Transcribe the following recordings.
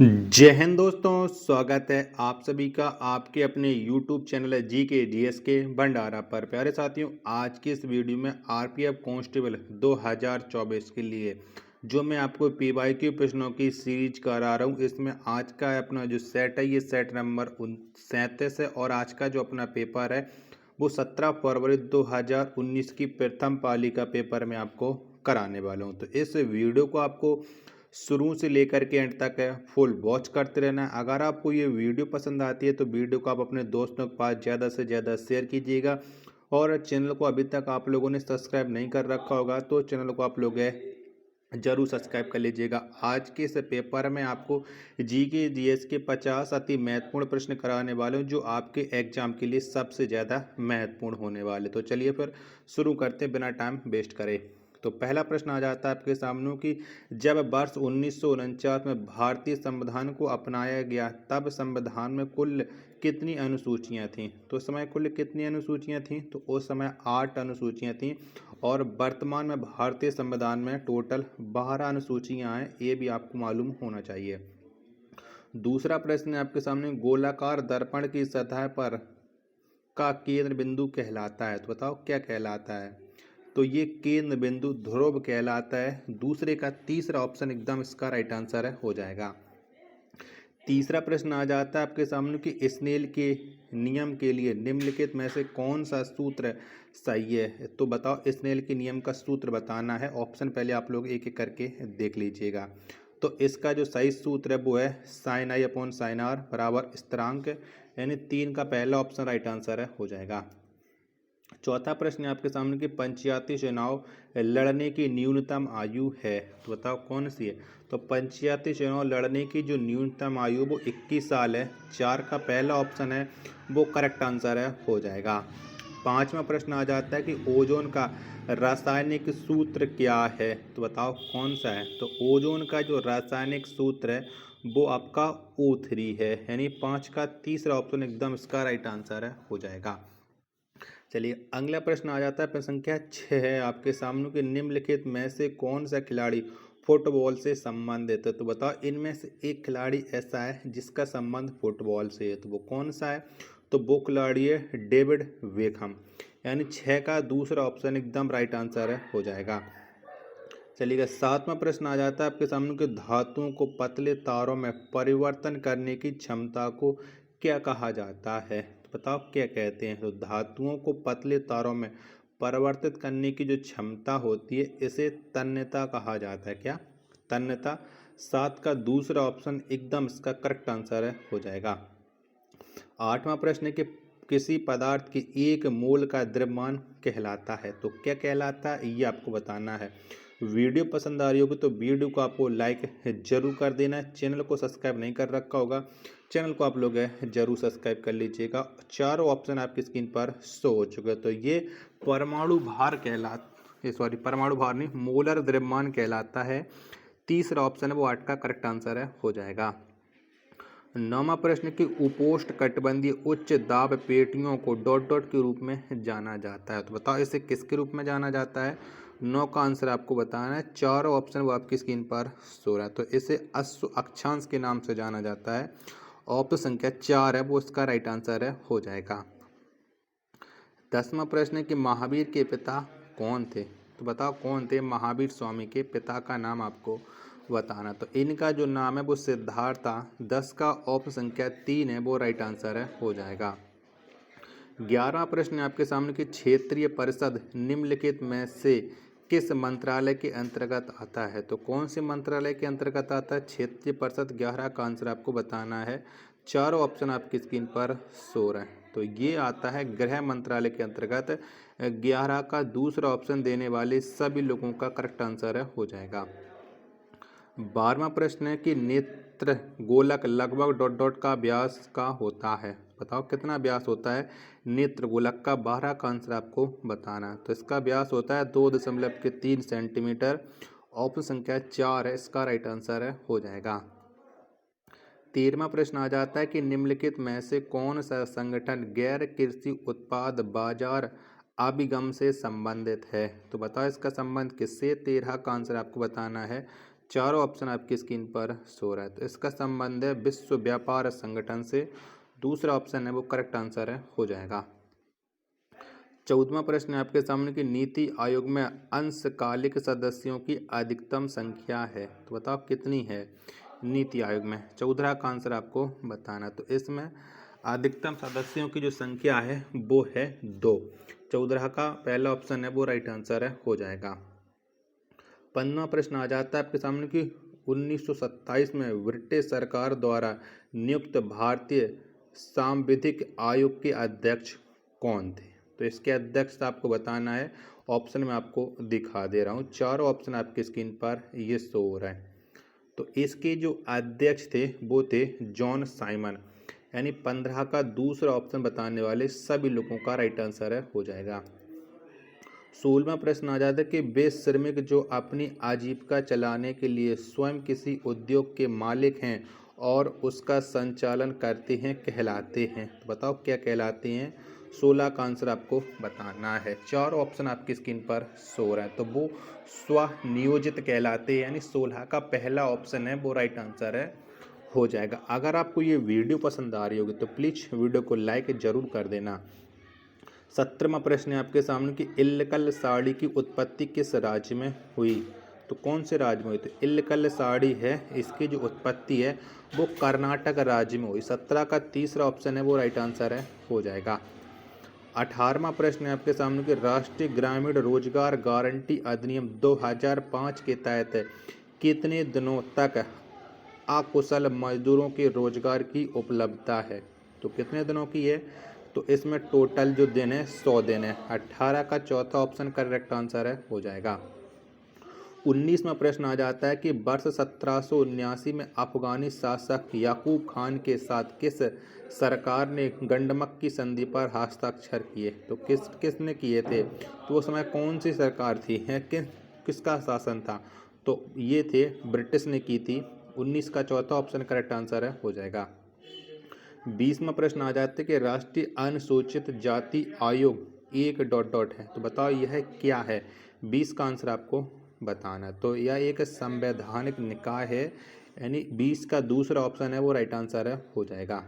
जय हिंद दोस्तों, स्वागत है आप सभी का आपके अपने YouTube चैनल है जी के जी एस के भंडारा पर। प्यारे साथियों, आज की इस वीडियो में आरपीएफ कांस्टेबल 2024 के लिए जो मैं आपको पीवाईक्यू प्रश्नों की सीरीज करा रहा हूँ, इसमें आज का अपना जो सेट है ये सेट नंबर 37 है और आज का जो अपना पेपर है वो 17 फरवरी 2019 की प्रथम पाली का पेपर मैं आपको कराने वाला हूँ। तो इस वीडियो को आपको शुरू से लेकर के एंड तक है फुल वॉच करते रहना है। अगर आपको ये वीडियो पसंद आती है तो वीडियो को आप अपने दोस्तों के पास ज़्यादा से ज़्यादा शेयर कीजिएगा और चैनल को अभी तक आप लोगों ने सब्सक्राइब नहीं कर रखा होगा तो चैनल को आप लोग जरूर सब्सक्राइब कर लीजिएगा। आज के इस पेपर में आपको जी के जी एस के 50 अति महत्वपूर्ण प्रश्न कराने वाले हूँ जो आपके एग्जाम के लिए सबसे ज़्यादा महत्वपूर्ण होने वाले। तो चलिए फिर शुरू करते हैं बिना टाइम वेस्ट करे। तो पहला प्रश्न आ जाता है आपके सामने कि जब वर्ष 1949 में भारतीय संविधान को अपनाया गया तब संविधान में कुल कितनी अनुसूचियां थीं? तो उस समय कुल कितनी अनुसूचियां थीं? तो उस समय 8 अनुसूचियां थीं और वर्तमान में भारतीय संविधान में टोटल 12 अनुसूचियां हैं, ये भी आपको मालूम होना चाहिए। दूसरा प्रश्न है आपके सामने, गोलाकार दर्पण की सतह पर का केंद्र बिंदु कहलाता है। तो बताओ क्या कहलाता है? तो ये केंद्र बिंदु ध्रुव कहलाता है। दूसरे का तीसरा ऑप्शन एकदम इसका राइट आंसर है हो जाएगा। तीसरा प्रश्न आ जाता है आपके सामने कि स्नेल के नियम के लिए निम्नलिखित में से कौन सा सूत्र सही है। तो बताओ स्नेल के नियम का सूत्र बताना है। ऑप्शन पहले आप लोग एक एक करके देख लीजिएगा। तो इसका जो सही सूत्र है वो है sine i upon sine r बराबर स्थिरांक, यानी 3 का पहला ऑप्शन राइट आंसर है हो जाएगा। चौथा प्रश्न है आपके सामने कि पंचायती चुनाव लड़ने की न्यूनतम आयु है। तो बताओ कौन सी है। तो पंचायती चुनाव लड़ने की जो न्यूनतम आयु वो 21 साल है। 4 का पहला ऑप्शन है वो करेक्ट आंसर है हो जाएगा। पांचवा प्रश्न आ जाता है कि ओजोन का रासायनिक सूत्र क्या है। तो बताओ कौन सा है। तो ओजोन का जो रासायनिक सूत्र है वो आपका O3 है, यानी 5 का तीसरा ऑप्शन एकदम इसका राइट आंसर है हो जाएगा। चलिए अगला प्रश्न आ जाता है, प्रश्न संख्या 6 है आपके सामने कि निम्नलिखित में से कौन सा खिलाड़ी फुटबॉल से संबंधित है। तो बताओ इनमें से एक खिलाड़ी ऐसा है जिसका संबंध फुटबॉल से है, तो वो कौन सा है। तो वो खिलाड़ी है डेविड बेकहम, यानी 6 का दूसरा ऑप्शन एकदम राइट आंसर है हो जाएगा। चलिएगा सातवां प्रश्न आ जाता है आपके सामने कि धातुओं को पतले तारों में परिवर्तन करने की क्षमता को क्या कहा जाता है। तो बताओ क्या कहते हैं। तो धातुओं को पतले तारों में परिवर्तित करने की जो क्षमता होती है इसे तन्यता कहा जाता है। क्या? तन्यता। 7 का दूसरा ऑप्शन एकदम इसका करेक्ट आंसर है हो जाएगा। आठवां प्रश्न है कि किसी पदार्थ की 1 मोल का द्रव्यमान कहलाता है। तो क्या कहलाता है ये आपको बताना है। वीडियो पसंद आ रही होगी तो वीडियो को आपको लाइक जरूर कर देना है। चैनल को सब्सक्राइब नहीं कर रखा होगा, चैनल को आप लोग जरूर सब्सक्राइब कर लीजिएगा। चारों ऑप्शन आपकी स्क्रीन पर शो हो चुके हैं। तो ये परमाणु भार परमाणु भार नहीं, मोलर द्रव्यमान कहलाता है। तीसरा ऑप्शन है वो 8 का करेक्ट आंसर है हो जाएगा। नौवां प्रश्न की उपोष्ण कटिबंधीय उच्च दाब पेटियों को डॉट डॉट के रूप में जाना जाता है। तो बताओ इसे किसके रूप में जाना जाता है। 9 का आंसर आपको बताना है। चारों ऑप्शन वो आपकी स्क्रीन पर शो रहा है। तो इसे अश्व अक्षांश के नाम से जाना जाता है। ऑप्शन संख्या 4 है वो इसका राइट आंसर है हो जाएगा। 10वां प्रश्न है कि महावीर के पिता कौन थे। तो बताओ कौन थे महावीर स्वामी के पिता का नाम आपको बताना। तो इनका जो नाम है वो सिद्धार्थ था। 10 का ऑप्शन संख्या 3 है वो राइट आंसर है हो जाएगा। 11वां प्रश्न है आपके सामने कि क्षेत्रीय परिषद निम्नलिखित में से किस मंत्रालय के अंतर्गत आता है। तो कौन से मंत्रालय के अंतर्गत आता है क्षेत्रीय परिषद। 11 का आंसर आपको बताना है। चारों ऑप्शन आपकी स्क्रीन पर शो रहे हैं। तो ये आता है गृह मंत्रालय के अंतर्गत। 11 का दूसरा ऑप्शन देने वाले सभी लोगों का करेक्ट आंसर है हो जाएगा। 12वां प्रश्न है कि नेत्र गोलक लगभग डॉट डॉट का व्यास का होता है। बताओ कितना व्यास होता है नेत्र गोलक का। 12 का आंसर आपको बताना है। तो इसका व्यास होता है 2.3 सेंटीमीटर। ऑप्शन संख्या 4 है इसका राइट आंसर है हो जाएगा। 13वां प्रश्न आ जाता है कि निम्नलिखित में से कौन सा संगठन गैर कृषि उत्पाद बाजार अभिगम से संबंधित है। तो बताओ इसका संबंध किससे। 13 का आंसर आपको बताना है। चारों ऑप्शन आपकी स्क्रीन पर शो रहा है। तो इसका संबंध है विश्व व्यापार संगठन से। दूसरा ऑप्शन है वो करेक्ट आंसर है, हो जाएगा। 14वां प्रश्न है आपके सामने कि नीति आयोग में अंशकालिक सदस्यों की अधिकतम संख्या है, तो बताओ कितनी है नीति आयोग में। 14 का आंसर आपको बताना। तो इसमें अधिकतम सदस्यों की जो संख्या है वो है 2। 14 का पहला ऑप्शन है वो राइट आंसर है, हो जाएगा। 15वां प्रश्न आ जाता है आपके सामने कि 1927 में ब्रिटिश सरकार द्वारा नियुक्त भारतीय सांविधिक आयोग के अध्यक्ष कौन थे। तो इसके अध्यक्ष आपको बताना है। ऑप्शन में आपको दिखा दे रहा हूँ, चारों ऑप्शन आपकी स्क्रीन पर ये शो हो रहा है। तो इसके जो अध्यक्ष थे वो थे जॉन साइमन, यानी 15 का दूसरा ऑप्शन बताने वाले सभी लोगों का राइट आंसर है, हो जाएगा। 16वां प्रश्न आ जाता है कि वे श्रमिक जो अपनी आजीविका चलाने के लिए स्वयं किसी उद्योग के मालिक हैं और उसका संचालन करते हैं कहलाते हैं। तो बताओ क्या कहलाते हैं। 16 का आंसर आपको बताना है। चार ऑप्शन आपकी स्क्रीन पर शो रहा है। तो वो स्वनियोजित कहलाते हैं, यानी 16 का पहला ऑप्शन है वो राइट आंसर है, हो जाएगा। अगर आपको ये वीडियो पसंद आ रही होगी तो प्लीज़ वीडियो को लाइक जरूर कर देना। 17वां प्रश्न है आपके सामने कि इल्लिकल साड़ी की उत्पत्ति किस राज्य में हुई। तो कौन से राज्य में हुई। तो इल्लिकल साड़ी है, इसकी जो उत्पत्ति है वो कर्नाटक राज्य में हुई। 17 का तीसरा ऑप्शन है वो राइट आंसर है, हो जाएगा। 18वां प्रश्न है आपके सामने कि राष्ट्रीय ग्रामीण रोजगार गारंटी अधिनियम 2005 के तहत कितने दिनों तक अकुशल मजदूरों के रोजगार की उपलब्धता है। तो कितने दिनों की है। तो इसमें टोटल जो दिन है 100 दिन है। 18 का चौथा ऑप्शन करेक्ट आंसर है, हो जाएगा। 19वां प्रश्न आ जाता है कि वर्ष 1779 में अफगानी शासक याकूब खान के साथ किस सरकार ने गंडमक की संधि पर हस्ताक्षर किए। तो किसने किए थे। तो उस समय कौन सी सरकार थी, है किसका शासन था। तो ये थे ब्रिटिश ने की थी। 19 का चौथा ऑप्शन करेक्ट आंसर है, हो जाएगा। 20वां प्रश्न आ जाते कि राष्ट्रीय अनुसूचित जाति आयोग एक डॉट डॉट है। तो बताओ यह क्या है। 20 का आंसर आपको बताना। तो यह एक संवैधानिक निकाय है, यानी 20 का दूसरा ऑप्शन है वो राइट आंसर है, हो जाएगा।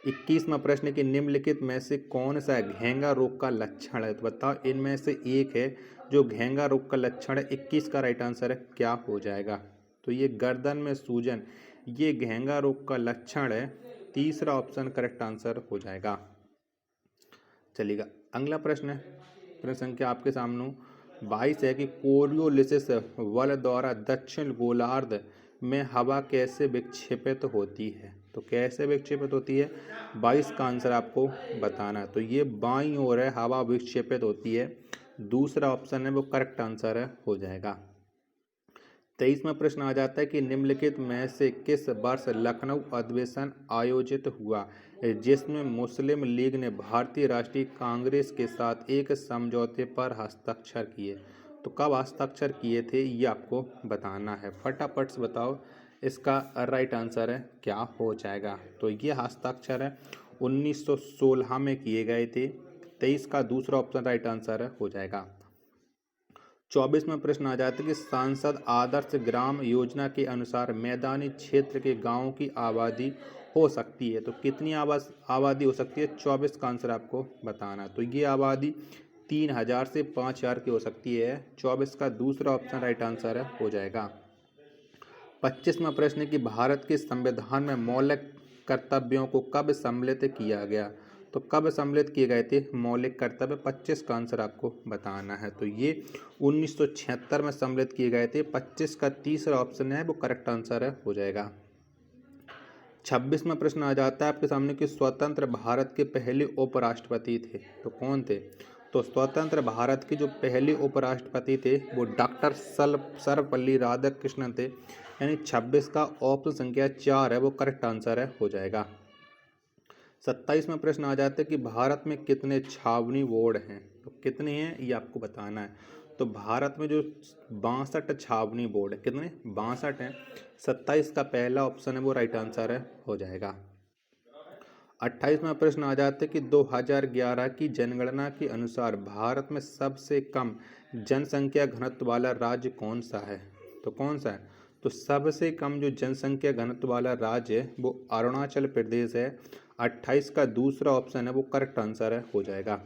21वां प्रश्न कि निम्नलिखित में से कौन सा घेंगा रोग का लक्षण है। तो बताओ इनमें से एक है जो घेंगा रोग का लक्षण है। 21 का राइट आंसर है, क्या हो जाएगा। तो ये गर्दन में सूजन, ये घेंगा रोग का लक्षण है। तीसरा ऑप्शन करेक्ट आंसर हो जाएगा। चलिएगा अगला प्रश्न है, प्रश्न संख्या आपके सामने 22 है कि कोरियोलिसिस बल द्वारा दक्षिण गोलार्ध में हवा कैसे विक्षेपित होती है। तो कैसे विक्षेपित होती है। 22 का आंसर आपको बताना है। तो ये बाईं ओर है, हवा विक्षेपित होती है। दूसरा ऑप्शन है वो करेक्ट आंसर है, हो जाएगा। 23वां प्रश्न आ जाता है कि निम्नलिखित में से किस वर्ष लखनऊ अधिवेशन आयोजित हुआ जिसमें मुस्लिम लीग ने भारतीय राष्ट्रीय कांग्रेस के साथ एक समझौते पर हस्ताक्षर किए। तो कब हस्ताक्षर किए थे ये आपको बताना है। फटाफट से बताओ इसका राइट आंसर है, क्या हो जाएगा। तो ये हस्ताक्षर है 1916 में किए गए थे। 23 का दूसरा ऑप्शन राइट आंसर है, हो जाएगा। 24वां प्रश्न आ जाता है कि सांसद आदर्श ग्राम योजना के अनुसार मैदानी क्षेत्र के गांवों की आबादी हो सकती है। तो कितनी आबादी हो सकती है। 24 का आंसर आपको बताना। तो ये आबादी 3000 से 5000 की हो सकती है। 24 का दूसरा ऑप्शन राइट आंसर है, हो जाएगा। 25वां प्रश्न है कि भारत के संविधान में मौलिक कर्तव्यों को कब सम्मिलित किया गया। तो कब सम्मिलित किए गए थे मौलिक कर्तव्य। 25 का आंसर आपको बताना है। तो ये 1976 में सम्मिलित किए गए थे। 25 का तीसरा ऑप्शन है वो करेक्ट आंसर है, हो जाएगा। 26वां प्रश्न आ जाता है आपके सामने कि स्वतंत्र भारत के पहले उपराष्ट्रपति थे। तो कौन थे। तो स्वतंत्र भारत के जो पहले उपराष्ट्रपति थे वो डॉक्टर सर्वपल्ली राधाकृष्णन थे, यानी 26 का ऑप्शन संख्या 4 है वो करेक्ट आंसर है, हो जाएगा। 27वां प्रश्न आ जाता है कि भारत में कितने छावनी बोर्ड हैं। तो कितने हैं ये आपको बताना है। तो भारत में जो 62 छावनी बोर्ड है, कितने 62 हैं। 27 का पहला ऑप्शन है वो राइट आंसर है, हो जाएगा। 28वां प्रश्न आ जाता है कि 2011 की जनगणना के अनुसार भारत में सबसे कम जनसंख्या घनत्व वाला राज्य कौन सा है। तो कौन सा है। तो सबसे कम जो जनसंख्या घनत्व वाला राज्य है वो अरुणाचल प्रदेश है। 28 का दूसरा ऑप्शन है वो करेक्ट आंसर है, हो जाएगा।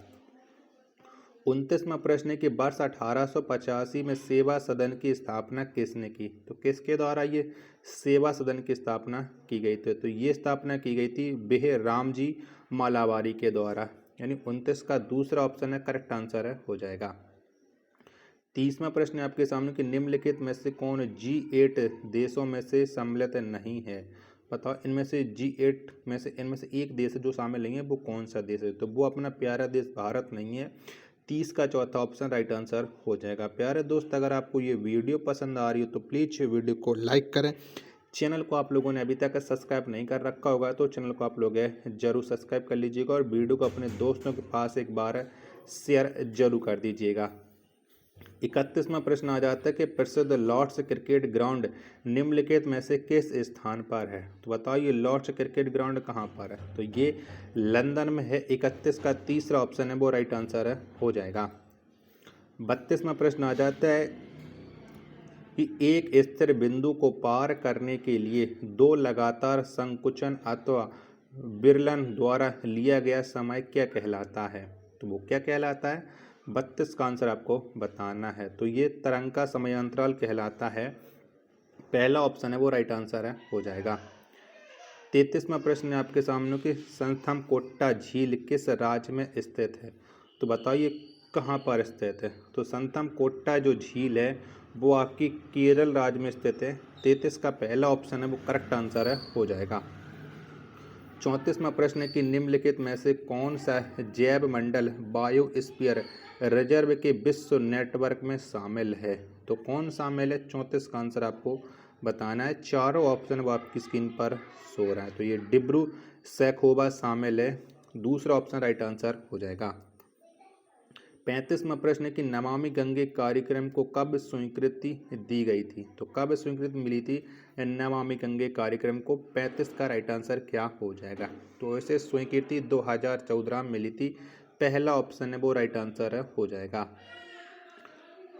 29वां प्रश्न है कि वर्ष 1885 में सेवा सदन की स्थापना किसने की? तो किसके द्वारा ये सेवा सदन की स्थापना की गई थी? तो ये स्थापना की गई थी बेह रामजी मालावारी के द्वारा, यानी 29 का दूसरा ऑप्शन है करेक्ट आंसर है, हो जाएगा। 30वां प्रश्न है आपके सामने कि निम्नलिखित में से कौन G8 देशों में से सम्मिलित नहीं है? बताओ इनमें से G8 में से इनमें से एक देश जो शामिल नहीं है वो कौन सा देश है? तो वो अपना प्यारा देश भारत नहीं है। 30 का चौथा ऑप्शन राइट आंसर हो जाएगा। प्यारे दोस्त, अगर आपको ये वीडियो पसंद आ रही हो तो प्लीज़ वीडियो को लाइक करें। चैनल को आप लोगों ने अभी तक सब्सक्राइब नहीं कर रखा होगा तो चैनल को आप लोग जरूर सब्सक्राइब कर लीजिएगा और वीडियो को अपने दोस्तों के पास एक बार शेयर जरूर कर दीजिएगा। 31वां प्रश्न आ जाता है कि प्रसिद्ध लॉर्ड्स क्रिकेट ग्राउंड निम्नलिखित में से किस स्थान पर है? तो बताओ ये लॉर्ड्स क्रिकेट ग्राउंड कहाँ पर है? तो ये लंदन में है। 31 का तीसरा ऑप्शन है वो राइट आंसर है, हो जाएगा। 32वां प्रश्न आ जाता है कि एक स्थिर बिंदु को पार करने के लिए दो लगातार संकुचन अथवा विरलन द्वारा लिया गया समय क्या कहलाता है? तो वो क्या कहलाता है? 32 का आंसर आपको बताना है। तो ये तरंग का समयांतराल कहलाता है। पहला ऑप्शन है वो राइट आंसर है, हो जाएगा। 33वां प्रश्न है आपके सामने कि संथमकोट्टा झील किस राज्य में स्थित है? तो बताइए कहाँ पर स्थित है? तो संथमकोट्टा जो झील है वो आपकी केरल राज्य में स्थित है। 33 का पहला ऑप्शन है वो करेक्ट आंसर है, हो जाएगा। 34वां प्रश्न है कि निम्नलिखित में से कौन सा जैव मंडल बायोस्फीयर रिजर्व के विश्व नेटवर्क में शामिल है? तो कौन शामिल है? 34 का आंसर आपको बताना है। चारों ऑप्शन वो आपकी स्क्रीन पर शो रहा है। तो ये डिब्रू सैखोवा शामिल है, दूसरा ऑप्शन राइट आंसर हो जाएगा। 35वां प्रश्न है कि नमामि गंगे कार्यक्रम को कब स्वीकृति दी गई थी? तो कब स्वीकृति मिली थी नमामि गंगे कार्यक्रम को? 35 का राइट आंसर क्या हो जाएगा? तो इसे स्वीकृति 2014 में मिली थी। पहला ऑप्शन है वो राइट आंसर है, हो जाएगा।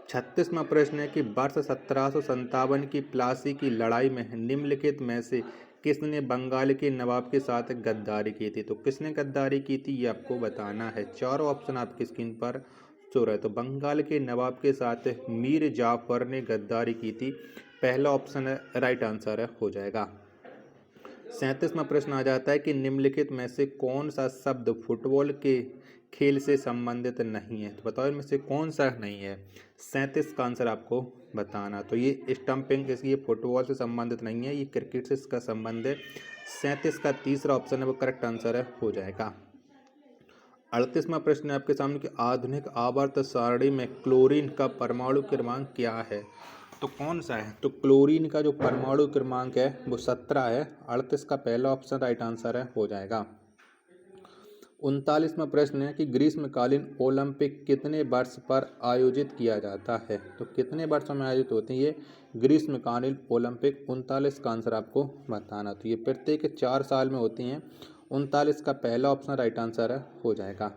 36वां प्रश्न है कि वर्ष 1757 की प्लासी की लड़ाई में निम्नलिखित में से किसने बंगाल के नवाब के साथ गद्दारी की थी? तो किसने गद्दारी की थी ये आपको बताना है। चारों ऑप्शन आपकी स्क्रीन पर शो रहा है। तो बंगाल के नवाब के साथ मीर जाफर ने गद्दारी की थी। पहला ऑप्शन है राइट आंसर है, हो जाएगा। 37वां प्रश्न आ जाता है कि निम्नलिखित में से कौन सा शब्द फुटबॉल के खेल से संबंधित नहीं है? तो बताओ इनमें से कौन सा नहीं है? 37 का आंसर आपको बताना। तो ये स्टंपिंग ये फुटबॉल से संबंधित नहीं है, ये क्रिकेट से इसका संबंध है। 37 का तीसरा ऑप्शन है वो करेक्ट आंसर है, हो जाएगा। 38वां प्रश्न है आपके सामने कि आधुनिक आवर्त सारणी में क्लोरीन का परमाणु क्रमांक क्या है? तो कौन सा है? तो क्लोरीन का जो परमाणु क्रमांक है वो 17 है। 38 का पहला ऑप्शन राइट आंसर है, हो जाएगा। 39वां प्रश्न है कि ग्रीष्मकालीन ओलंपिक कितने वर्ष पर आयोजित किया जाता है? तो कितने वर्षों में आयोजित होती है ये ग्रीष्मकालीन ओलंपिक? 39 का आंसर आपको बताना। तो ये प्रत्येक 4 साल में होती हैं। 39 का पहला ऑप्शन राइट आंसर है, हो जाएगा।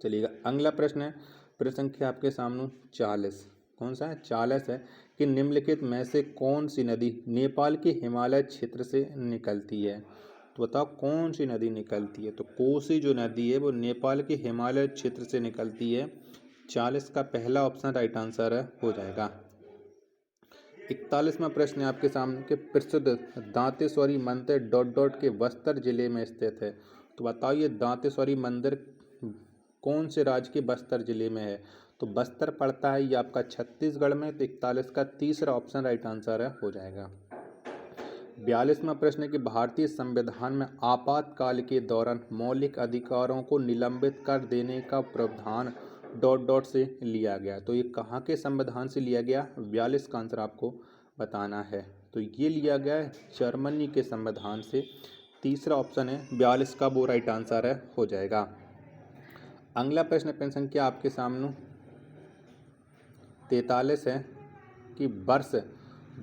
चलिएगा अगला प्रश्न है, प्रश्न संख्या आपके सामने 40। कौन सा है? 40 है कि निम्नलिखित में से कौन सी नदी नेपाल के हिमालय क्षेत्र से निकलती है? तो बताओ कौन सी नदी निकलती है? तो कोसी जो नदी है वो नेपाल के हिमालय क्षेत्र से निकलती है। 40 का पहला ऑप्शन राइट आंसर है, हो जाएगा। 41वां प्रश्न है आपके सामने के प्रसिद्ध दांतेश्वरी मंदिर डॉट डॉट के बस्तर जिले में स्थित है। तो बताओ ये दांतेश्वरी मंदिर कौन से राज्य के बस्तर जिले में है? तो बस्तर पड़ता है ये आपका छत्तीसगढ़ में। तो 41 का तीसरा ऑप्शन राइट आंसर है, हो जाएगा। 42वां प्रश्न है कि भारतीय संविधान में आपातकाल के दौरान मौलिक अधिकारों को निलंबित कर देने का प्रावधान डॉट डॉट से लिया गया। तो ये कहाँ के संविधान से लिया गया? 42 का आंसर आपको बताना है। तो ये लिया गया है जर्मनी के संविधान से। तीसरा ऑप्शन है 42 का वो राइट आंसर है, हो जाएगा। अगला प्रश्न पेन संख्या आपके सामने 43 है कि वर्ष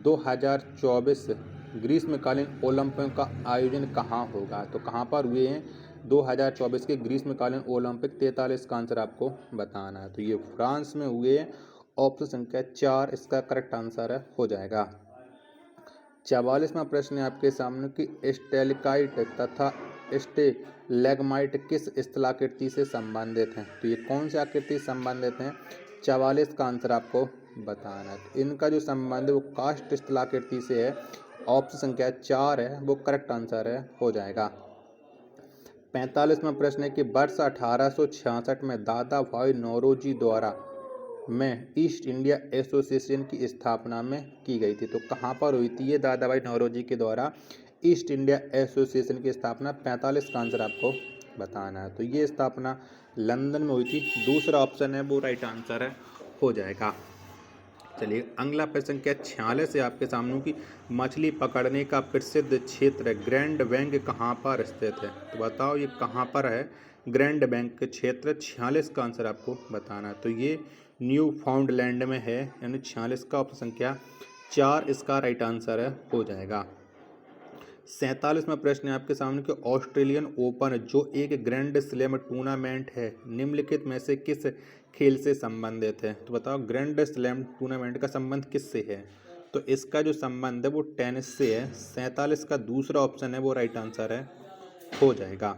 2024 ग्रीष्मकालीन ओलंपिक का आयोजन कहाँ होगा? तो कहाँ पर हुए हैं 2024 के ग्रीष्मकालीन ओलंपिक? 43 का आंसर आपको बताना है। तो ये फ्रांस में हुए हैं। ऑप्शन संख्या 4 इसका करेक्ट आंसर है, हो जाएगा। 44वां प्रश्न है आपके सामने कि स्टेलिकाइट तथा स्टेलेग्माइट किस स्थलाकृति से संबंधित हैं। तो ये कौन सी आकृति से संबंधित हैं, 44 का आंसर आपको बताना है। तो इनका जो संबंध है वो कास्ट स्थलाकृति से है। ऑप्शन संख्या 4 है वो करेक्ट आंसर है, हो जाएगा। 45वां प्रश्न है कि वर्ष 1866 में दादा भाई नौरोजी द्वारा में ईस्ट इंडिया एसोसिएशन की स्थापना में की गई थी। तो कहाँ पर हुई थी ये दादा भाई नौरोजी के द्वारा ईस्ट इंडिया एसोसिएशन की स्थापना, 45 का आंसर आपको बताना है। तो ये स्थापना लंदन में हुई थी। दूसरा ऑप्शन है वो राइट आंसर है, हो जाएगा। चलिए अगला प्रश्न क्या 46 है आपके सामने कि मछली पकड़ने का प्रसिद्ध क्षेत्र ग्रैंड बैंक कहाँ पर स्थित है। तो बताओ ये कहाँ पर है ग्रैंड बैंक क्षेत्र, 46 का आंसर आपको बताना है। तो ये न्यू फाउंडलैंड में है, यानी 46 का ऑप्शन संख्या 4 इसका राइट आंसर है, हो जाएगा। 47वां प्रश्न है आपके सामने कि ऑस्ट्रेलियन ओपन जो एक ग्रैंड स्लैम टूर्नामेंट है निम्नलिखित में से किस खेल से संबंधित है। तो बताओ ग्रैंड स्लैम टूर्नामेंट का संबंध किससे है। तो इसका जो संबंध है वो टेनिस से है। 47 का दूसरा ऑप्शन है वो राइट आंसर है, हो जाएगा।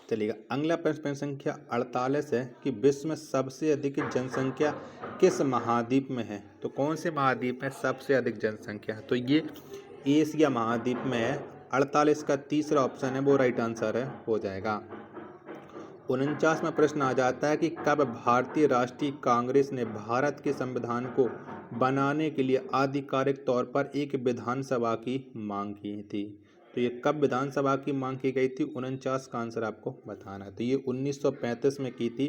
चलिएगा अगला प्रश्न संख्या 48 है कि विश्व में सबसे अधिक जनसंख्या किस महाद्वीप में है। तो कौन से महाद्वीप में सबसे अधिक जनसंख्या है। तो ये एशिया महाद्वीप में है। 48 का तीसरा ऑप्शन है वो राइट आंसर है, हो जाएगा। 49वां प्रश्न आ जाता है कि कब भारतीय राष्ट्रीय कांग्रेस ने भारत के संविधान को बनाने के लिए आधिकारिक तौर पर एक विधानसभा की मांग की थी। तो ये कब विधानसभा की मांग की गई थी, 49 का आंसर आपको बताना है। तो ये 1935 में की थी।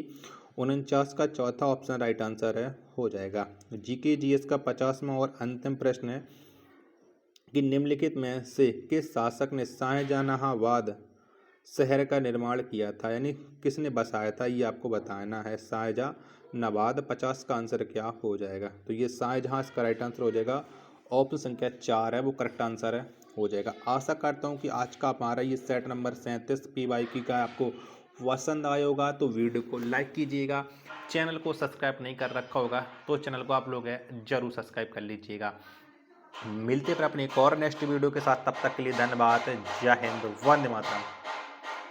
49 का चौथा ऑप्शन राइट आंसर है, हो जाएगा। जीके जीएस का 50वां और अंतिम प्रश्न है कि निम्नलिखित में से किस शासक ने शाहजहानाबाद शहर का निर्माण किया था, यानी किसने बसाया था, ये आपको बताना है। शाहजहानाबाद, 50 का आंसर क्या हो जाएगा। तो ये शाहजहां इसका राइट आंसर हो जाएगा। ऑप्शन संख्या 4 है वो करेक्ट आंसर है, हो जाएगा। आशा करता हूँ कि आज का हमारा ये सेट नंबर 37 PYQ का आपको पसंद आया होगा। तो वीडियो को लाइक कीजिएगा, चैनल को सब्सक्राइब नहीं कर रखा होगा तो चैनल को आप लोग जरूर सब्सक्राइब कर लीजिएगा। मिलते हैं फिर अपनी एक और नेक्स्ट वीडियो के साथ, तब तक के लिए धन्यवाद। जय हिंद, वंदे मातरम।